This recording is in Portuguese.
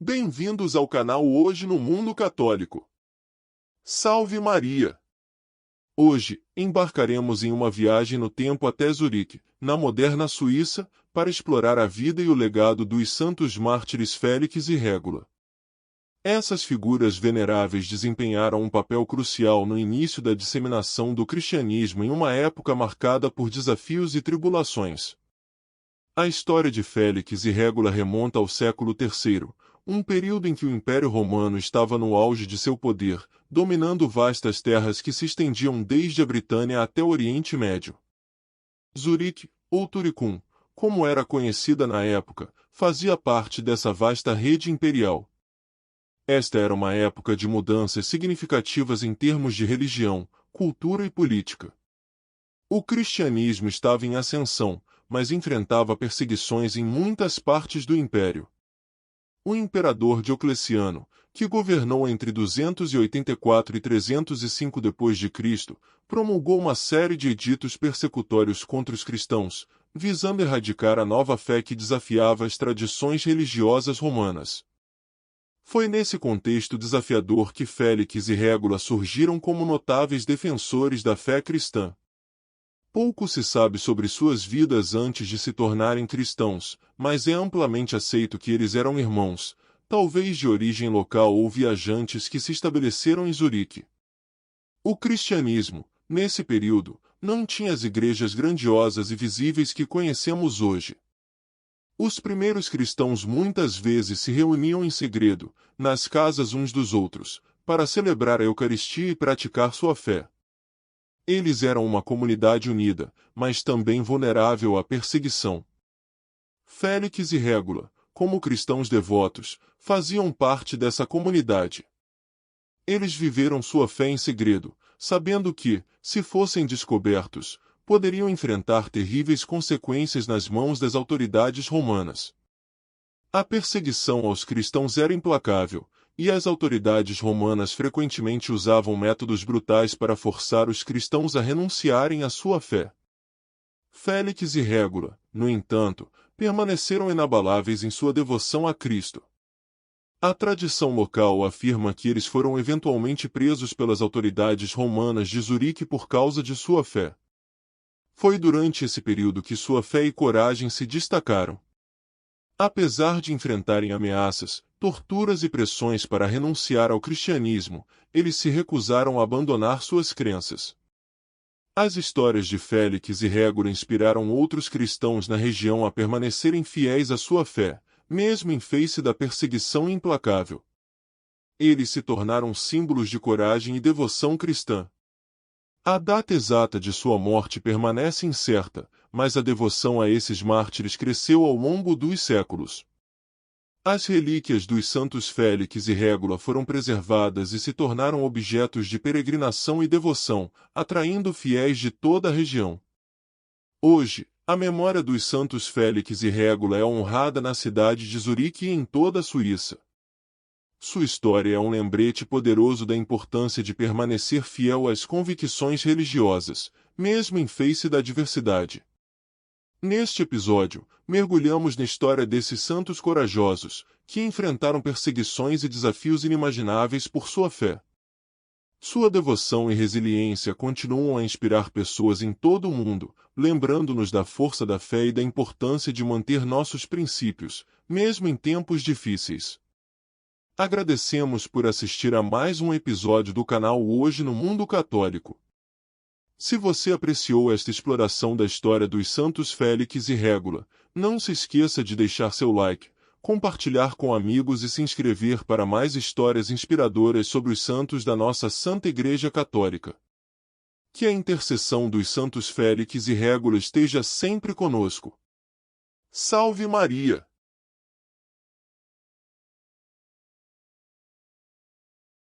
Bem-vindos ao canal Hoje no Mundo Católico. Salve Maria! Hoje, embarcaremos em uma viagem no tempo até Zurique, na moderna Suíça, para explorar a vida e o legado dos santos mártires Félix e Régula. Essas figuras veneráveis desempenharam um papel crucial no início da disseminação do cristianismo em uma época marcada por desafios e tribulações. A história de Félix e Régula remonta ao século III, um período em que o Império Romano estava no auge de seu poder, dominando vastas terras que se estendiam desde a Britânia até o Oriente Médio. Zurique, ou Turicum, como era conhecida na época, fazia parte dessa vasta rede imperial. Esta era uma época de mudanças significativas em termos de religião, cultura e política. O cristianismo estava em ascensão, mas enfrentava perseguições em muitas partes do império. O imperador Diocleciano, que governou entre 284 e 305 d.C., promulgou uma série de editos persecutórios contra os cristãos, visando erradicar a nova fé que desafiava as tradições religiosas romanas. Foi nesse contexto desafiador que Félix e Régula surgiram como notáveis defensores da fé cristã. Pouco se sabe sobre suas vidas antes de se tornarem cristãos, mas é amplamente aceito que eles eram irmãos, talvez de origem local ou viajantes que se estabeleceram em Zurique. O cristianismo, nesse período, não tinha as igrejas grandiosas e visíveis que conhecemos hoje. Os primeiros cristãos muitas vezes se reuniam em segredo, nas casas uns dos outros, para celebrar a Eucaristia e praticar sua fé. Eles eram uma comunidade unida, mas também vulnerável à perseguição. Félix e Régula, como cristãos devotos, faziam parte dessa comunidade. Eles viveram sua fé em segredo, sabendo que, se fossem descobertos, poderiam enfrentar terríveis consequências nas mãos das autoridades romanas. A perseguição aos cristãos era implacável, e as autoridades romanas frequentemente usavam métodos brutais para forçar os cristãos a renunciarem à sua fé. Félix e Régula, no entanto, permaneceram inabaláveis em sua devoção a Cristo. A tradição local afirma que eles foram eventualmente presos pelas autoridades romanas de Zurique por causa de sua fé. Foi durante esse período que sua fé e coragem se destacaram. Apesar de enfrentarem ameaças, torturas e pressões para renunciar ao cristianismo, eles se recusaram a abandonar suas crenças. As histórias de Félix e Régula inspiraram outros cristãos na região a permanecerem fiéis à sua fé, mesmo em face da perseguição implacável. Eles se tornaram símbolos de coragem e devoção cristã. A data exata de sua morte permanece incerta, mas a devoção a esses mártires cresceu ao longo dos séculos. As relíquias dos santos Félix e Régula foram preservadas e se tornaram objetos de peregrinação e devoção, atraindo fiéis de toda a região. Hoje, a memória dos santos Félix e Régula é honrada na cidade de Zurique e em toda a Suíça. Sua história é um lembrete poderoso da importância de permanecer fiel às convicções religiosas, mesmo em face da adversidade. Neste episódio, mergulhamos na história desses santos corajosos, que enfrentaram perseguições e desafios inimagináveis por sua fé. Sua devoção e resiliência continuam a inspirar pessoas em todo o mundo, lembrando-nos da força da fé e da importância de manter nossos princípios, mesmo em tempos difíceis. Agradecemos por assistir a mais um episódio do canal Hoje no Mundo Católico. Se você apreciou esta exploração da história dos santos Félix e Régula, não se esqueça de deixar seu like, compartilhar com amigos e se inscrever para mais histórias inspiradoras sobre os santos da nossa Santa Igreja Católica. Que a intercessão dos santos Félix e Régula esteja sempre conosco. Salve Maria!